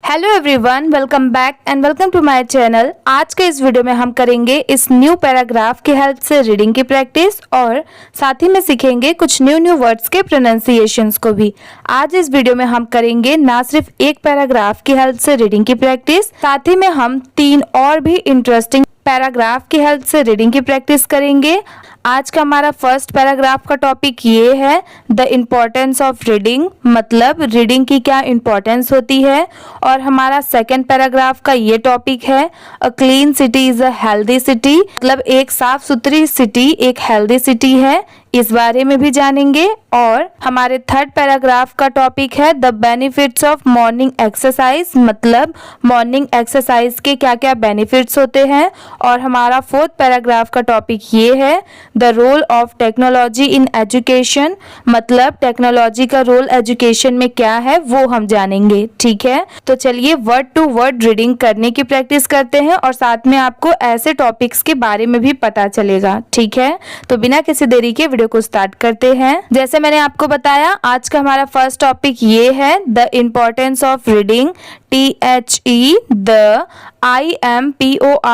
Hello everyone, welcome back and welcome to my channel. आज के इस वीडियो में हम करेंगे इस न्यू पैराग्राफ की हेल्प से रीडिंग की प्रैक्टिस और साथ ही में सीखेंगे कुछ न्यू वर्ड्स के प्रोनाउंसिएशंस को भी। आज इस वीडियो में हम करेंगे ना सिर्फ एक पैराग्राफ की हेल्प से रीडिंग की प्रैक्टिस, साथ ही में हम 3 और भी इंटरेस्टिंग पैराग्राफ की हेल्प से रीडिंग की प्रैक्टिस करेंगे। आज का हमारा फर्स्ट पैराग्राफ का टॉपिक ये है द इम्पोर्टेंस ऑफ रीडिंग, मतलब रीडिंग की क्या इम्पोर्टेंस होती है। और हमारा सेकंड पैराग्राफ का ये टॉपिक है a clean city is a healthy city, मतलब एक साफ सुथरी सिटी एक हेल्दी सिटी है, इस बारे में भी जानेंगे। और हमारे थर्ड पैराग्राफ का टॉपिक है the benefits of morning exercise, मतलब मॉर्निंग एक्सरसाइज के क्या क्या बेनिफिट्स होते हैं। और हमारा फोर्थ पैराग्राफ का टॉपिक ये है the role of technology in education, मतलब टेक्नोलॉजी का रोल एजुकेशन में क्या है वो हम जानेंगे। ठीक है, तो चलिए वर्ड टू वर्ड रीडिंग करने की प्रैक्टिस करते हैं और साथ में आपको ऐसे टॉपिक्स के बारे में भी पता चलेगा। ठीक है, तो बिना किसी देरी के वीडियो को स्टार्ट करते हैं। जैसे मैंने आपको बताया, आज का हमारा फर्स्ट टॉपिक ये है the importance of reading, THE the IMPORTANCE,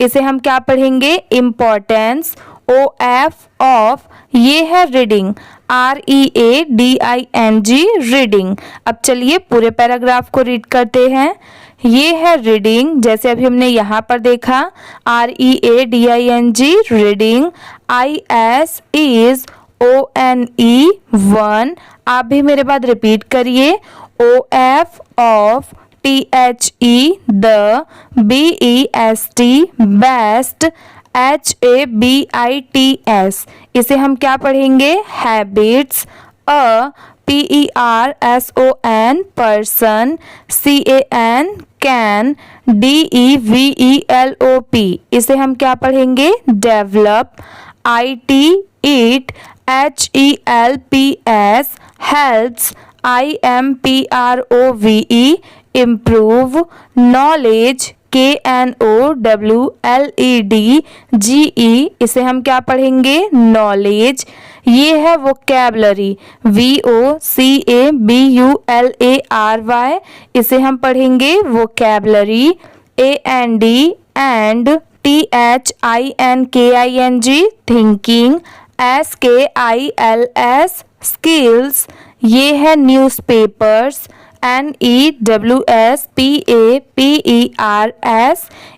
इसे हम क्या पढ़ेंगे इम्पोर्टेंस। OF ऑफ, ये है रीडिंग, READING रीडिंग। अब चलिए पूरे पैराग्राफ को रीड करते हैं। ये है रीडिंग, जैसे अभी हमने यहाँ पर देखा READING reading. IS is ONE 1, आप भी मेरे बाद रिपीट करिए। OF of THE the BEST best, HABITS, इसे हम क्या पढ़ेंगे habits. PERSON person, CAN can, DEVELOP, इसे हम क्या पढ़ेंगे develop. IT eat, HELPS helps, IMPROVE improve. Knowledge, KNOWLEDGE, इसे हम क्या पढ़ेंगे नॉलेज। ये है वोकैबुलरी, VOCABULARY, इसे हम पढ़ेंगे vocabulary. AND and, THINKING thinking. SKILS skills, ये है न्यूज़पेपर्स। NEWSPAPERS,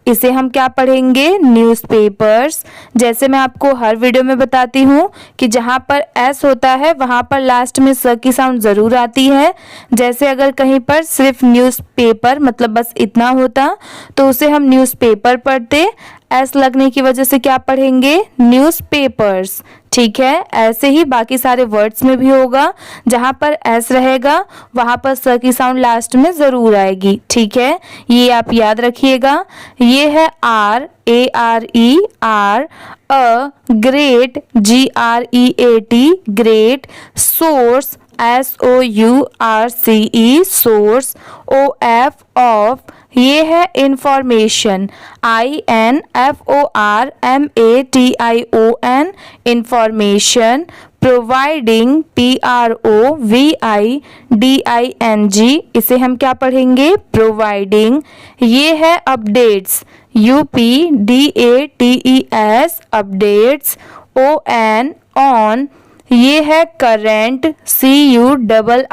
इसे हम क्या पढ़ेंगे न्यूज़पेपर्स। जैसे मैं आपको हर वीडियो में बताती हूँ कि जहाँ पर S होता है वहाँ पर लास्ट में स की साउंड ज़रूर आती है। जैसे अगर कहीं पर सिर्फ न्यूज़पेपर मतलब बस इतना होता तो उसे हम न्यूज़पेपर पढ़ते, S लगने की वजह से क्या पढ़ेंगे न्यूज़पेपर्स। ठीक है, ऐसे ही बाकी सारे वर्ड्स में भी होगा, जहाँ पर S रहेगा वहाँ पर स की साउंड लास्ट में ज़रूर आएगी। ठीक है, ये आप याद रखिएगा। ये है RARE a great, GREAT great. Source, SOURCE source. OF of, ये है information, INFORMATION information. Providing, PROVIDING, इसे हम क्या पढ़ेंगे प्रोवाइडिंग। ये है updates, UPDATES updates. ON on, ये है current, CURRENT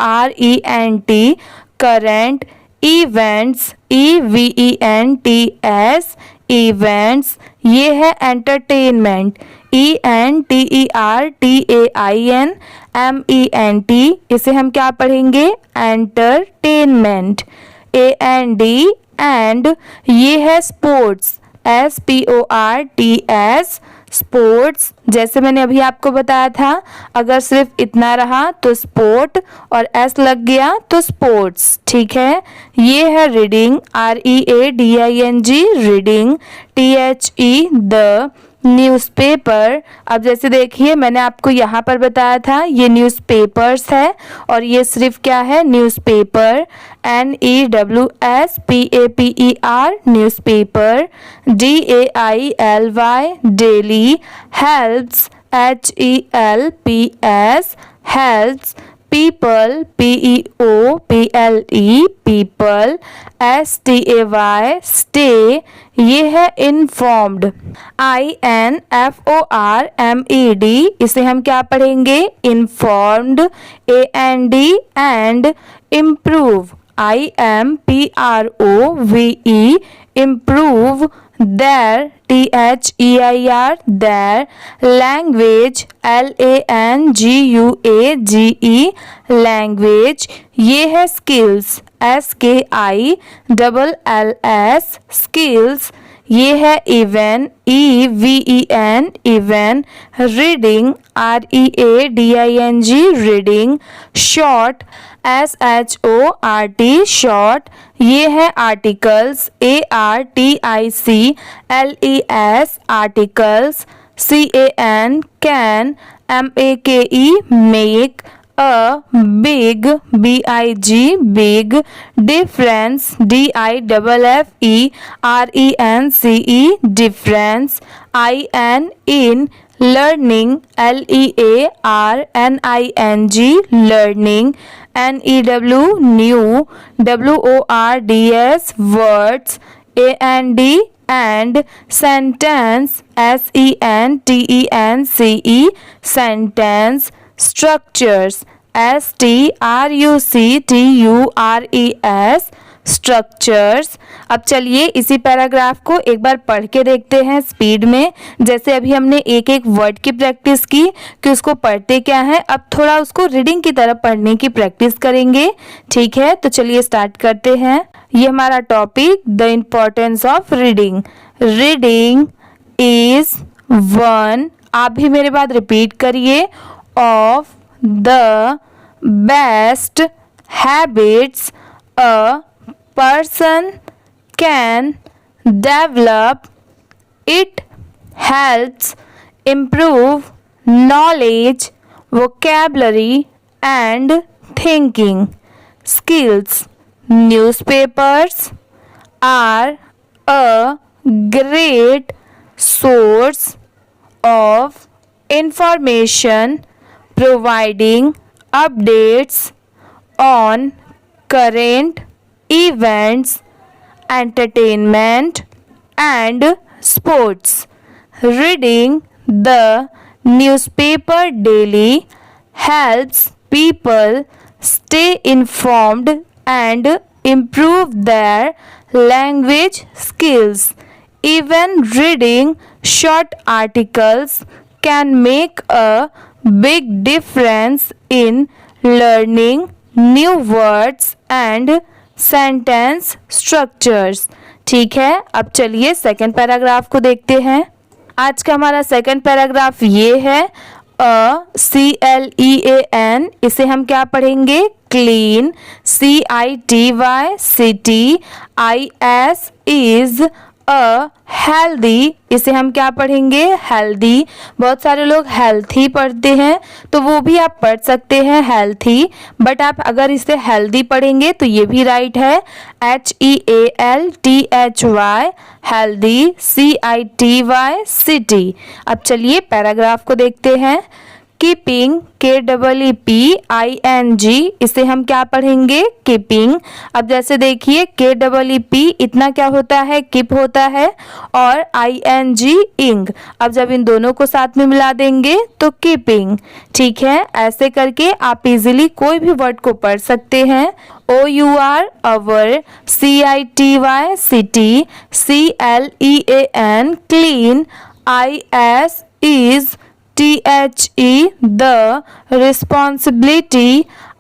current. Events, EVENTS events. ये है एंटरटेनमेंट, ENTERTAINMENT, इसे हम क्या पढ़ेंगे एंटरटेनमेंट। AND एंड, ये है स्पोर्ट्स, SPORTS स्पोर्ट्स। जैसे मैंने अभी आपको बताया था अगर सिर्फ इतना रहा तो स्पोर्ट और S लग गया तो स्पोर्ट्स। ठीक है, ये है reading, READING reading. THE the newspaper, अब जैसे देखिए मैंने आपको यहाँ पर बताया था ये न्यूज़पेपर्स है और ये सिर्फ क्या है newspaper. NEWSPAPER newspaper. DAILY daily. Helps, HELPS helps. people, PEOPLE, people, STAY, stay, ये है informed, INFORMED, इसे हम क्या पढ़ेंगे, informed, and improve, IMPROVE, improve, their, THEIR, their, language, LANGUAGE, language, ये है skills, SKILLS, skills, ये है even, EVEN, even, reading, READING, reading, short, SHORT, short, ये है articles, ARTICLES, articles, can, MAKE, make, a big, BIG, big, difference, DIFFERENCE, difference, in, learning, LEARNING, learning, NEW, new, WORDS, words, and, sentence, SENTENCE, sentence, structures, STRUCTURES, structures. अब चलिए इसी paragraph को एक बार पढ़ के देखते हैं स्पीड में। जैसे अभी हमने एक एक वर्ड की प्रैक्टिस की कि उसको पढ़ते क्या है, अब थोड़ा उसको रीडिंग की तरह पढ़ने की प्रैक्टिस करेंगे। ठीक है, तो चलिए स्टार्ट करते हैं। ये हमारा topic, the importance of reading. Reading is one, आप भी मेरे बाद रिपीट करिए, of the best habits a person can develop. It helps improve knowledge, vocabulary and thinking skills. Newspapers are a great source of information, providing updates on current events, entertainment and sports. Reading the newspaper daily helps people stay informed and improve their language skills. Even reading short articles can make a big difference in learning new words and sentence structures. ठीक है, अब चलिए second paragraph को देखते हैं। आज का हमारा सेकंड पैराग्राफ ये है, CLEAN, इसे हम क्या पढ़ेंगे, clean, CITY, city, IS is a healthy, इसे हम क्या पढ़ेंगे, हेल्दी। बहुत सारे लोग हेल्थी पढ़ते हैं, तो वो भी आप पढ़ सकते हैं हेल्थी, बट आप अगर इसे हेल्दी पढ़ेंगे तो ये भी राइट है, HEALTHY, हेल्दी, CITY, सिटी। अब चलिए पैराग्राफ को देखते हैं। कीपिंग, KEEPING, इसे हम क्या पढ़ेंगे, कीपिंग। अब जैसे देखिए KEEP इतना क्या होता है, कीप होता है, और ING इंग, अब जब इन दोनों को साथ में मिला देंगे तो कीपिंग। ठीक है, ऐसे करके आप इजीली कोई भी वर्ड को पढ़ सकते हैं। OUR our, CITY city, CLEAN clean, IS is, THE the, responsibility,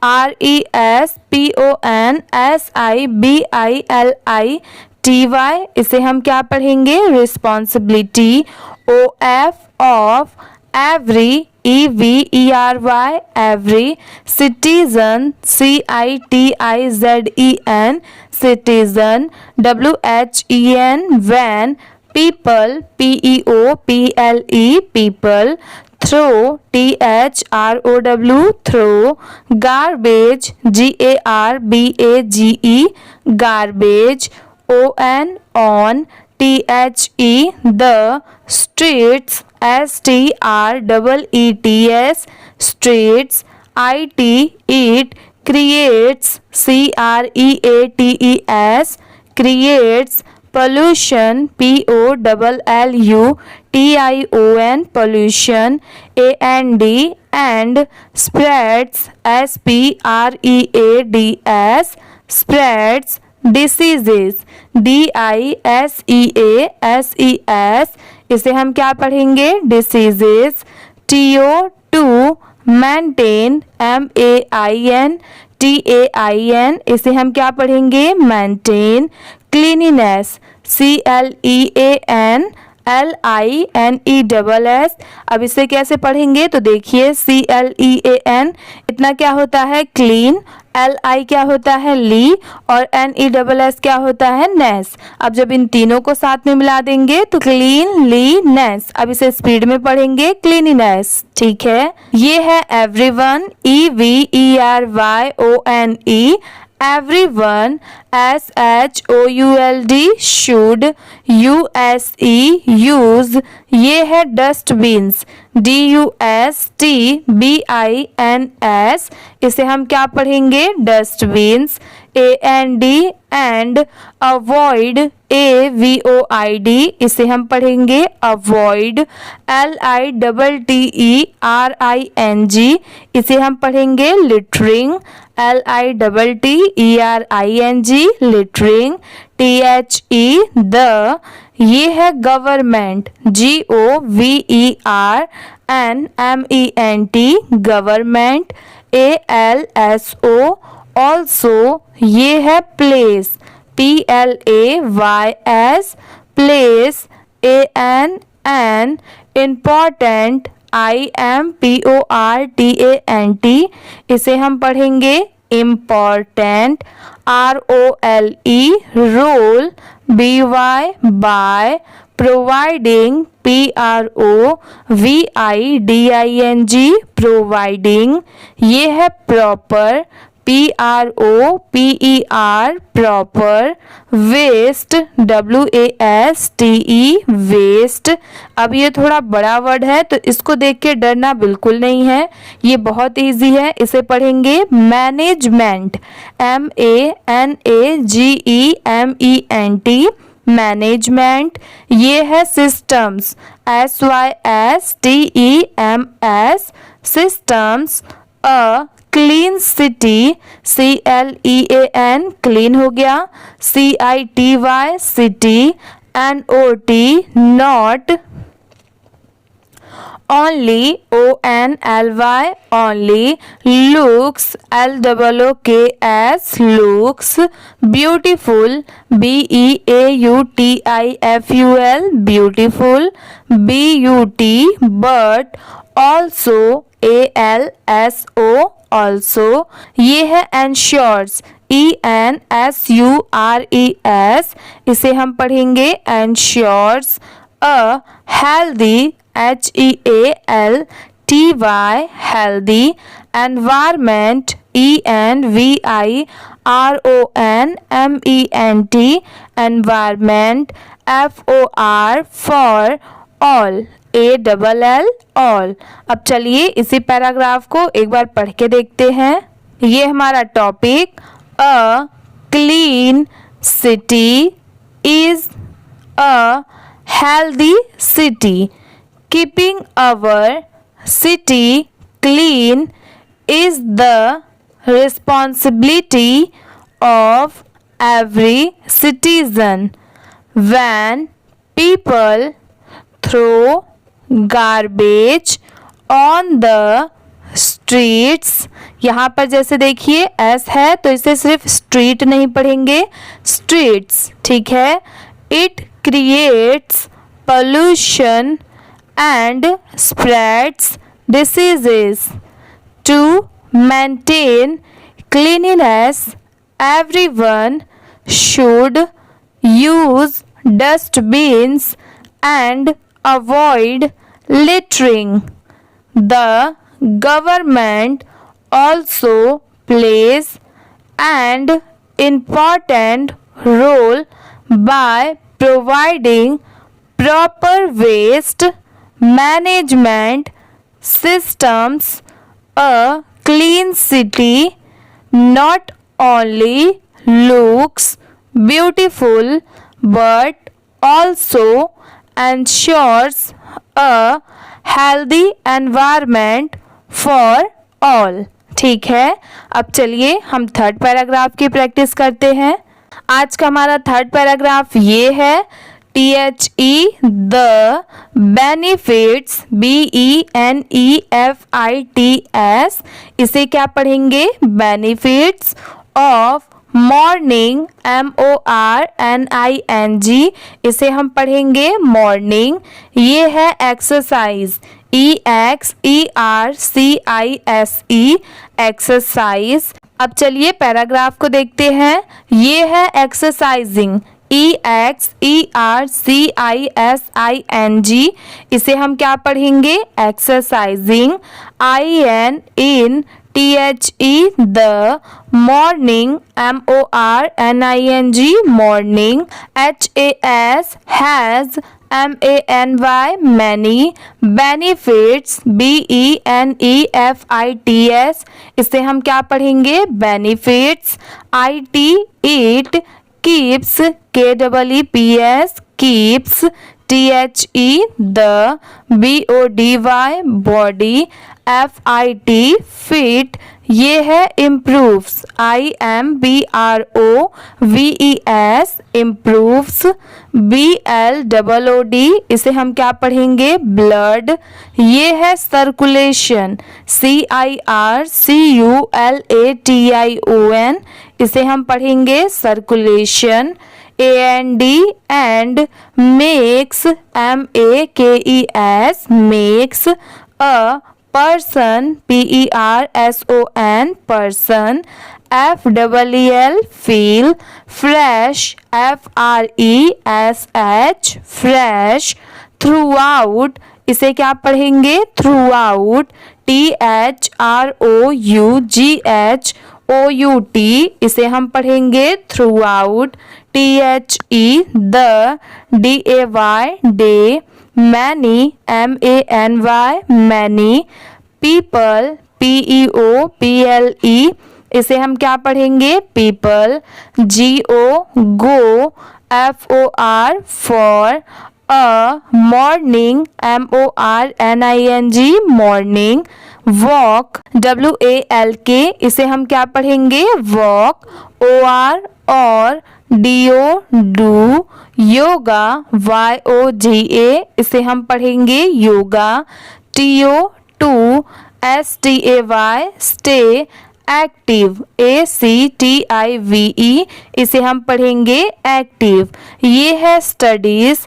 RESPONSIBILITY, इसे हम क्या पढ़ेंगे, responsibility। OF of, every, EVERY, every, citizen, CITIZEN, citizen, WHEN, when, people, PEOPLE, people, throw, THROW, throw, garbage, GARBAGE, garbage, on, THE, the, streets, STREETS, streets, IT, eat, creates, creates, creates, pollution, pollution, pollution, and spreads, spreads, spreads, diseases, diseases, इसे हम क्या पढ़ेंगे, diseases, to maintain, maintain, इसे हम क्या पढ़ेंगे, maintain, cleanliness, cleanliness, अब इसे कैसे पढ़ेंगे, तो देखिए clean इतना क्या होता है, क्लीन, li क्या होता है, ली, और ness क्या होता है, नेस। अब जब इन तीनों को साथ में मिला देंगे तो क्लीन, ली, नेस। अब इसे स्पीड में पढ़ेंगे, क्लीनिनेस, ठीक है। ये है everyone, EVERYONE, everyone, SHOULD, should, USE, use। ये है डस्टबिन्स, DUSTBINS, इसे हम क्या पढ़ेंगे, डस्टबिन्स, and avoid, AVOID, इसे हम पढ़ेंगे avoid, LITTERING, इसे हम पढ़ेंगे littering, LITTERING, littering, the, ये है government, GOVERNMENT, government, ALSO, also, ये है plays, PLAYS, plays, AN, important, IMPORTANT, इसे हम पढ़ेंगे important, ROLE, role, BY, by, providing, PROVIDING, providing, ये है proper, PROPER, proper, waste, WASTE, waste। अब ये थोड़ा बड़ा वर्ड है तो इसको देख के डरना बिल्कुल नहीं है, ये बहुत इजी है। इसे पढ़ेंगे मैनेजमेंट, MANAGEMENT, मैनेजमेंट। ये है systems, SYSTEMS, systems. Clean city, CLEAN, clean हो गया, CITY, city, NOT, not, only, ONLY, only, looks, LOOKS, looks, beautiful, BEAUTIFUL, beautiful, BUT, but, also, ALSO, also, ये है ensures, ENSURES, इसे हम पढ़ेंगे ensures, a healthy, HEALThy, healthy, environment, ENVIRONMENT, environment, for all, ALL, all। अब चलिए इसी paragraph को एक बार पढ़ के देखते हैं। ये हमारा topic, a clean city is a healthy city, keeping our city clean is the responsibility of every citizen. When people throw garbage on the streets, यहाँ पर जैसे देखिए एस है तो इसे सिर्फ स्ट्रीट नहीं पढ़ेंगे, स्ट्रीट्स, ठीक है। It creates pollution and spreads diseases. To maintain cleanliness, everyone should use dustbins and avoid littering. The government also plays an important role by providing proper waste management systems. A clean city not only looks beautiful but also ensures a healthy environment for all। ठीक है, अब चलिए हम third paragraph की practice करते हैं। आज का हमारा थर्ड पैराग्राफ ये है, THE द बेनिफिट्स BENEFITS। इसे क्या पढ़ेंगे? Benefits of morning MORNING। इसे हम पढ़ेंगे मॉर्निंग। ये है एक्सरसाइज EXERCISE एक्सरसाइज। अब चलिए पैराग्राफ को देखते हैं। ये है एक्सरसाइजिंग EXERCISING। इसे हम क्या पढ़ेंगे? Exercising IN THE the morning MORNING morning HAS has MANY many benefits BENEFITS। इसे हम क्या पढ़ेंगे? Benefits IT it keeps KEEPS keeps THE the BODY body FIT fit ये है improves IMPROVES improves BLOOD। इसे हम क्या पढ़ेंगे? ब्लड। ये है सर्कुलेशन CIRCULATION। इसे हम पढ़ेंगे circulation AND and makes MAKES makes a person PERSON person FEEL feel fresh FRESH fresh throughout। इसे क्या पढ़ेंगे? throughout THROUGHOUT। इसे हम पढ़ेंगे throughout THE the DAY day many MANY many people PEOPLE। इसे हम क्या पढ़ेंगे? people GO go FOR for a morning MORNING morning walk WALK। इसे हम क्या पढ़ेंगे? walk OR और DO do योगा YOGA। इसे हम पढ़ेंगे yoga TO to STAY stay active ACTIVE। इसे हम पढ़ेंगे एक्टिव। ये है स्टडीज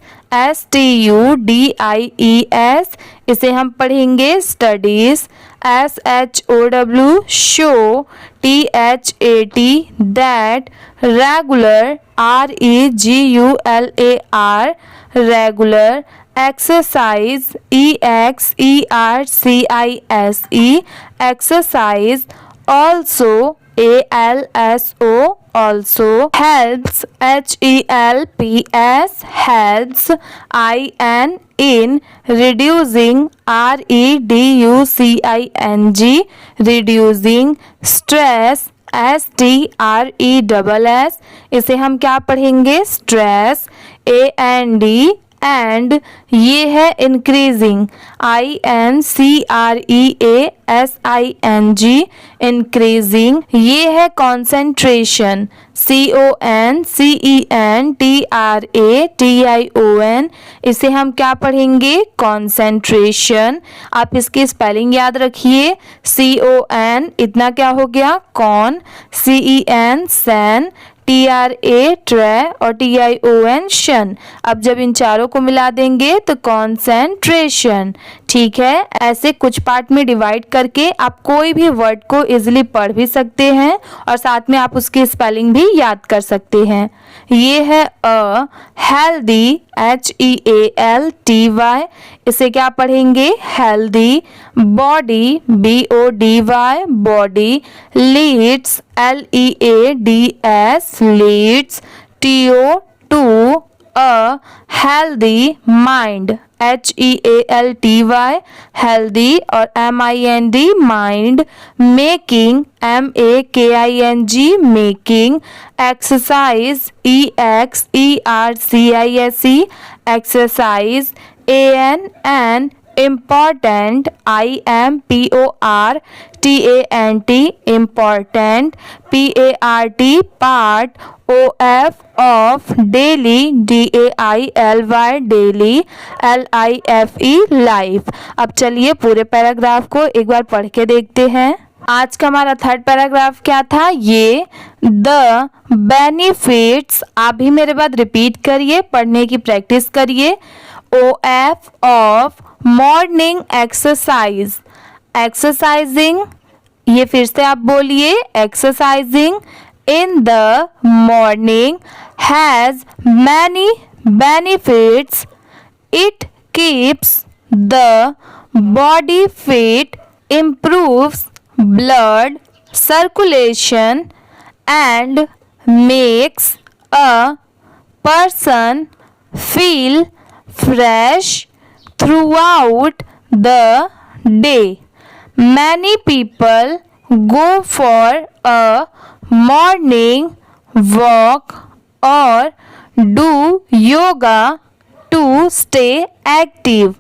STUDIES। इसे हम पढ़ेंगे studies SHOW show THAT that regular REGULAR regular exercise EXERCISE exercise also ALSO also helps HELPS helps in reducing REDUCING reducing stress STRESS। इसे हम क्या पढ़ेंगे? स्ट्रेस AND एंड ये है इंक्रीजिंग INCREASING इंक्रीजिंग। ये है कॉन्सेंट्रेशन CONCENTRATION। इसे हम क्या पढ़ेंगे? कॉन्सेंट्रेशन। आप इसकी स्पेलिंग याद रखिए CON इतना क्या हो गया? Cone CEN San TRA tray और TION शन। अब जब इन चारों को मिला देंगे तो कॉन्सेंट्रेशन। ठीक है, ऐसे कुछ पार्ट में डिवाइड करके आप कोई भी वर्ड को इजीली पढ़ भी सकते हैं और साथ में आप उसकी स्पेलिंग भी याद कर सकते हैं। ये है अ हेल्दी HEALTY। इसे क्या पढ़ेंगे? Healthy. Body BODY body. Leads LEADS leads. TO to a healthy mind HEALThy healthy और MIND mind, making MAKING making, exercise EXERCISE exercise, AN important IMPORTANT important, PART part, OF daily DAILY daily, LIFE life। अब चलिए पूरे paragraph को एक बार पढ़ के देखते हैं। आज का हमारा थर्ड पैराग्राफ क्या था, ये द बेनिफिट्स, आप भी मेरे बाद रिपीट करिए, पढ़ने की प्रैक्टिस करिए। OF of morning exercise, exercising, ये फिर से आप बोलिए, exercising in the morning has many benefits, it keeps the body fit, improves blood circulation and makes a person feel fresh throughout the day. Many people go for a morning walk or do yoga to stay active.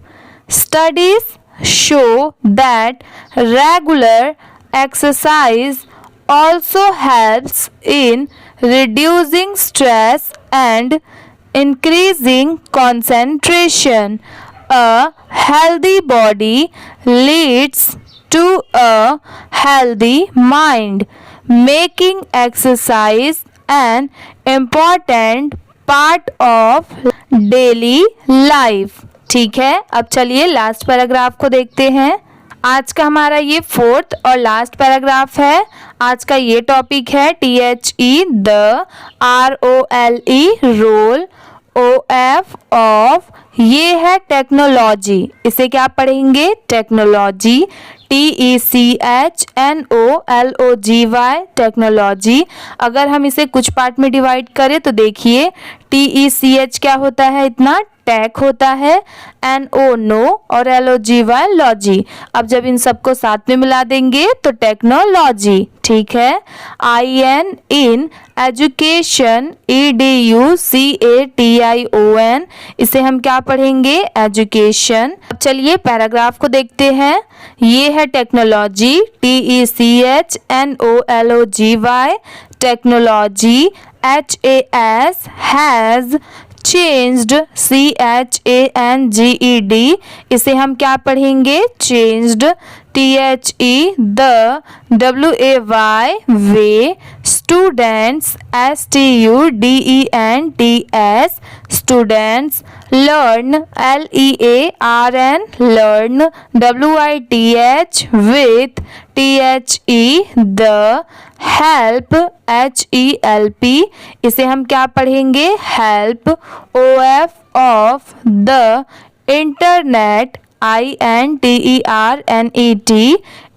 Studies show that regular exercise also helps in reducing stress and increasing concentration. A healthy body leads to a healthy mind, making exercise an important part of daily life. ठीक है, अब चलिए last paragraph को देखते हैं। आज का हमारा ये फोर्थ और लास्ट पैराग्राफ है। आज का ये टॉपिक है THE the, ROLE role, OF of, ये है टेक्नोलॉजी, इसे क्या पढ़ेंगे, टेक्नोलॉजी, TECHNOLOGY टेक्नोलॉजी। अगर हम इसे कुछ पार्ट में डिवाइड करें तो देखिए TECH क्या होता है, इतना टेक होता है, NO नो और LOGY लॉजी। अब जब इन सबको साथ में मिला देंगे तो टेक्नोलॉजी, ठीक है। IN इन एजुकेशन, EDUCATION, इसे हम क्या पढ़ेंगे, एजुकेशन। अब चलिए पैराग्राफ को देखते हैं। ये है technology, TECHNOLOGY technology, HAS has changed, CHANGED, इसे हम क्या पढ़ेंगे, changed, THE the, WAY way, students, STUDENTS students, learn, LEARN learn, WITH with, THE the, help, HELP, इसे हम क्या पढ़ेंगे, help, OF of the, internet, INTERNET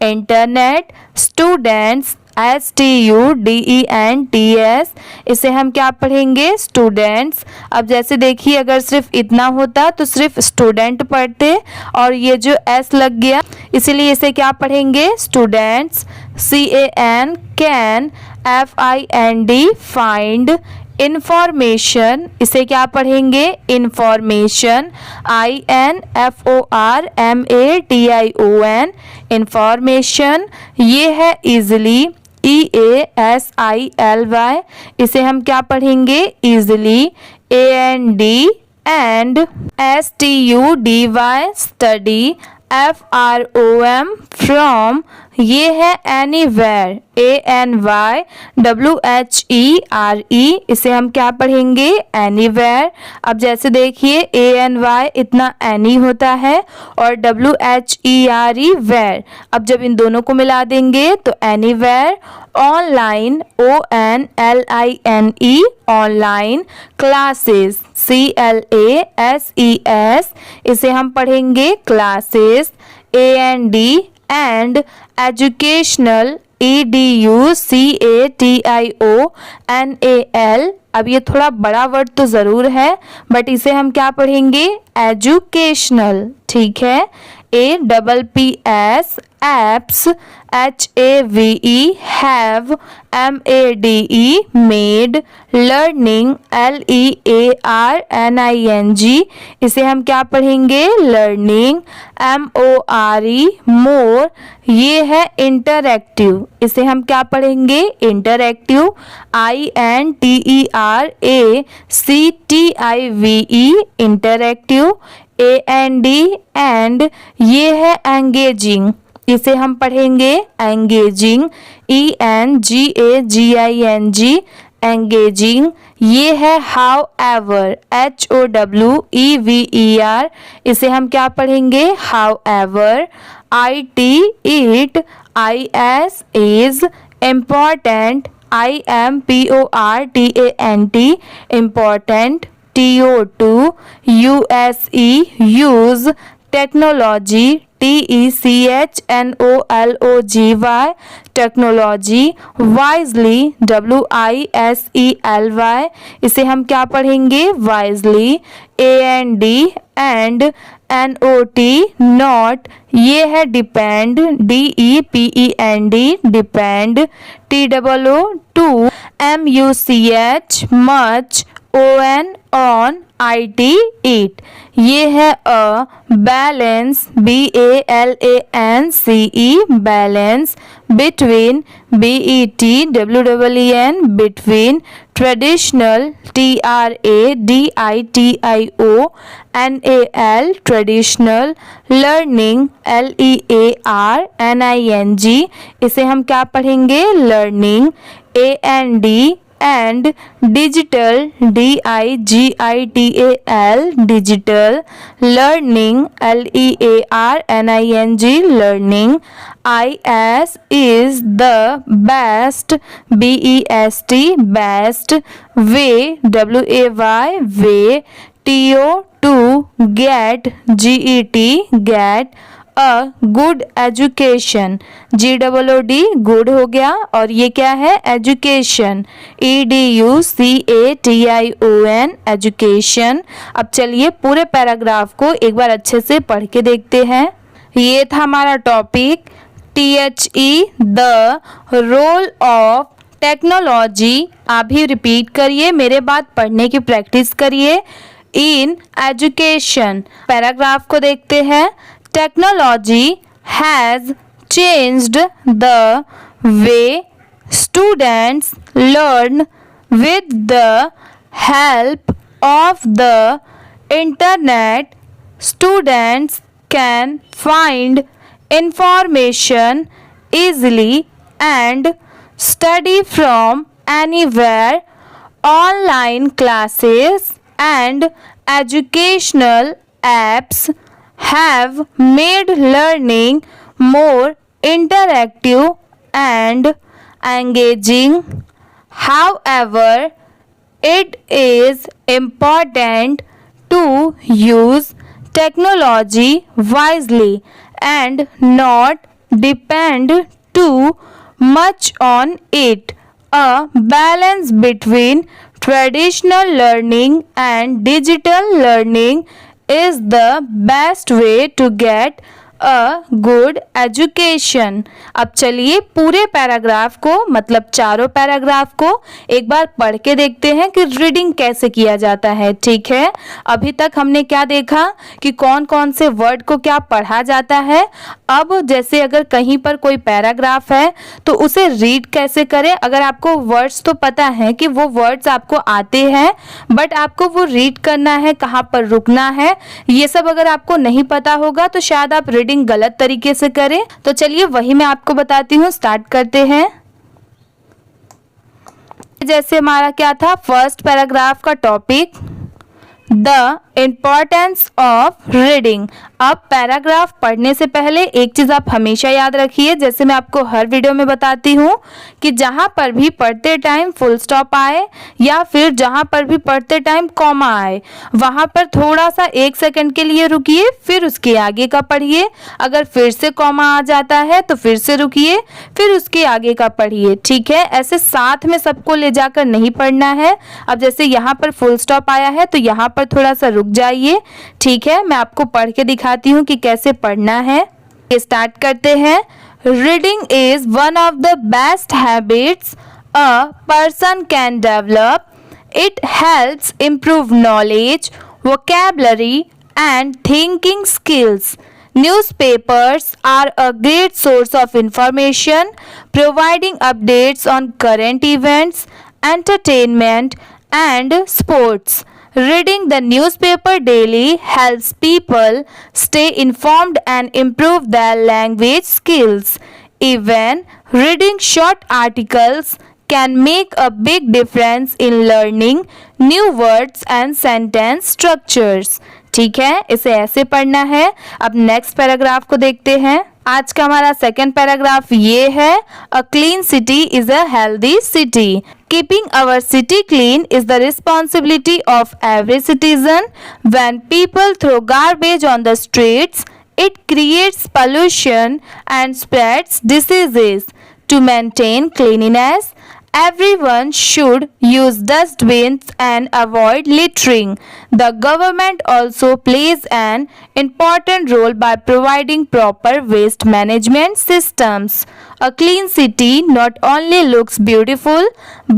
internet, students, STUDENTS, इसे हम क्या पढ़ेंगे, स्टूडेंट्स। अब जैसे देखिए अगर सिर्फ इतना होता तो सिर्फ स्टूडेंट पढ़ते और ये जो S लग गया इसीलिए इसे क्या पढ़ेंगे, students. CAN can, FIND find, information, इसे क्या पढ़ेंगे, इंफॉर्मेशन। INFORMATION information. ये है इजली, EASILY, इसे हम क्या पढ़ेंगे, easily. AND and, STUDY study, FROM from, ये है एनीवेयर, ANYWHERE, इसे हम क्या पढ़ेंगे, एनीवेयर। अब जैसे देखिए ANY इतना एनी होता है और WHERE वेयर, अब जब इन दोनों को मिला देंगे तो anywhere. Online, ONLINE online, classes, CLASSES, इसे हम पढ़ेंगे classes. AND and, educational, EDUCATIONAL। अब ये थोड़ा बड़ा वर्ड तो ज़रूर है, बट इसे हम क्या पढ़ेंगे? एजुकेशनल। ठीक है। APPS apps, HAVE have, MADE made, learning LEARNING, इसे हम क्या पढ़ेंगे? लर्निंग। MORE मोर, ये है इंटरएक्टिव, इसे हम क्या पढ़ेंगे? Interactive. INTERACTIVE interactive. AND and, ये है एंगेजिंग, इसे हम पढ़ेंगे एंगेजिंग। ENGAGING engaging. ये है हाउ एवर, HOWEVER, इसे हम क्या पढ़ेंगे? However. IT it, IS is, important, IMPORTANT important. TO2 USE use, technology, TECHNOLOGY technology. Wisely, WISELY, इसे हम क्या पढ़ेंगे? Wisely. AND and, NOT not, ये है depend, DEPEND depend. TOO MUCH much, ON on, IT it, ये है a. Balance, BALANCE balance. Between, BETWEEN between. Traditional, TRADITIONAL traditional. Learning, LEARNING, इसे हम क्या पढ़ेंगे? Learning. AND and, digital, DIGITAL digital. Learning, LEARNING learning. IS is the best, BEST best. Way, WAY way. TO2 get, GET get. A good education, GOOD good हो गया, और ये क्या है? Education, EDUCATION education. अब चलिए पूरे पैराग्राफ को एक बार अच्छे से पढ़ के देखते हैं। ये था हमारा topic THE the role of technology. आप भी रिपीट करिए, मेरे बाद पढ़ने की प्रैक्टिस करिए। इन एजुकेशन, पैराग्राफ को देखते हैं। Technology has changed the way students learn. With the help of the internet, students can find information easily and study from anywhere. Online classes and educational apps have made learning more interactive and engaging. However, it is important to use technology wisely and not depend too much on it. A balance between traditional learning and digital learning is the best way to get a good education. अब चलिए पूरे paragraph को, मतलब चारों paragraph को एक बार पढ़ के देखते हैं कि रीडिंग कैसे किया जाता है। ठीक है, अभी तक हमने क्या देखा कि कौन कौन से वर्ड को क्या पढ़ा जाता है। अब जैसे अगर कहीं पर कोई पैराग्राफ है तो उसे रीड कैसे करें। अगर आपको वर्ड्स तो पता है कि वो वर्ड्स आपको आते हैं, बट आपको वो रीड करना है, कहाँ पर रुकना है, ये सब अगर आपको नहीं पता होगा तो शायद आप रीडिंग गलत तरीके से करें। तो चलिए वही मैं आपको बताती हूँ, स्टार्ट करते हैं। जैसे हमारा क्या था, फर्स्ट पैराग्राफ का topic, the importance of reading. अब पैराग्राफ पढ़ने से पहले एक चीज़ आप हमेशा याद रखिए, जैसे मैं आपको हर वीडियो में बताती हूँ कि जहाँ पर भी पढ़ते टाइम फुल स्टॉप आए या फिर जहाँ पर भी पढ़ते टाइम कॉमा आए, वहाँ पर थोड़ा सा 1 सेकंड के लिए रुकिए, फिर उसके आगे का पढ़िए। अगर फिर से कॉमा आ जाता है तो फिर से रुकिए, फिर उसके आगे का पढ़िए। ठीक है, ऐसे साथ में सबको ले जाकर नहीं पढ़ना है। अब जैसे यहाँ पर फुल स्टॉप आया है तो यहाँ पर थोड़ा सा रुक जाइए। ठीक है, मैं आपको पढ़ के दिखाती हूँ कि कैसे पढ़ना है। स्टार्ट करते हैं। Reading is one of the best habits a person can develop. It helps improve knowledge, vocabulary, and thinking skills. Newspapers are a great source of information, providing updates on current events, entertainment, and sports. Reading the newspaper daily helps people stay informed and improve their language skills. Even reading short articles can make a big difference in learning new words and sentence structures. ठीक है, इसे ऐसे पढ़ना है। अब next paragraph को देखते हैं। आज का हमारा सेकंड पैराग्राफ ये है, a clean city is a healthy city. Keeping our city clean is the responsibility of every citizen. When people throw garbage on the streets, it creates pollution and spreads diseases. To maintain cleanliness, everyone should use dustbins and avoid littering. The government also plays an important role by providing proper waste management systems. A clean city not only looks beautiful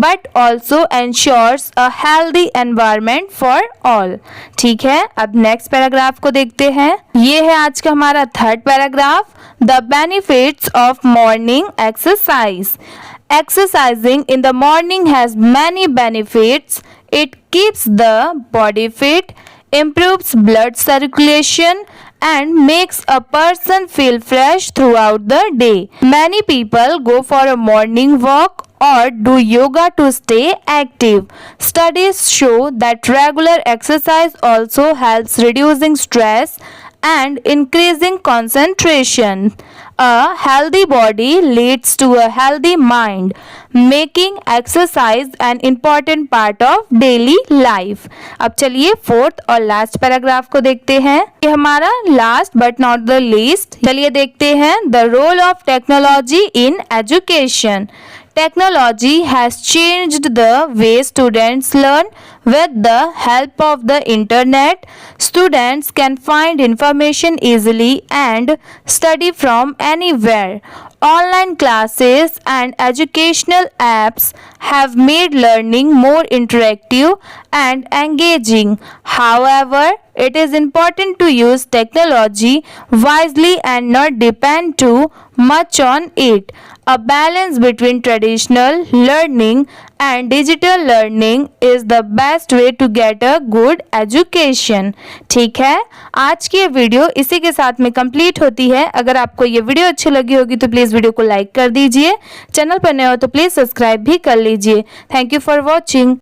but also ensures a healthy environment for all. ठीक है, अब next paragraph को देखते हैं। ये है आज का हमारा third paragraph, the benefits of morning exercise. Exercising in the morning has many benefits. It keeps the body fit, improves blood circulation, and makes a person feel fresh throughout the day. Many people go for a morning walk or do yoga to stay active. Studies show that regular exercise also helps reducing stress and increasing concentration. A healthy body leads to a healthy mind, making exercise an important part of daily life. अब चलिए fourth और last paragraph को देखते हैं। ये हमारा last but not the least. चलिए देखते हैं, the role of technology in education. Technology has changed the way students learn. With the help of the internet, students can find information easily and study from anywhere. Online classes and educational apps have made learning more interactive and engaging. However, it is important to use technology wisely and not depend too much on it. A balance between traditional learning and digital learning is the best way to get a good education. ठीक है, आज की ये video इसी के साथ में complete होती है। अगर आपको ये वीडियो अच्छी लगी होगी तो प्लीज़ वीडियो को लाइक कर दीजिए। चैनल पर नए हो तो प्लीज़ सब्सक्राइब भी कर लीजिए। Thank you for watching.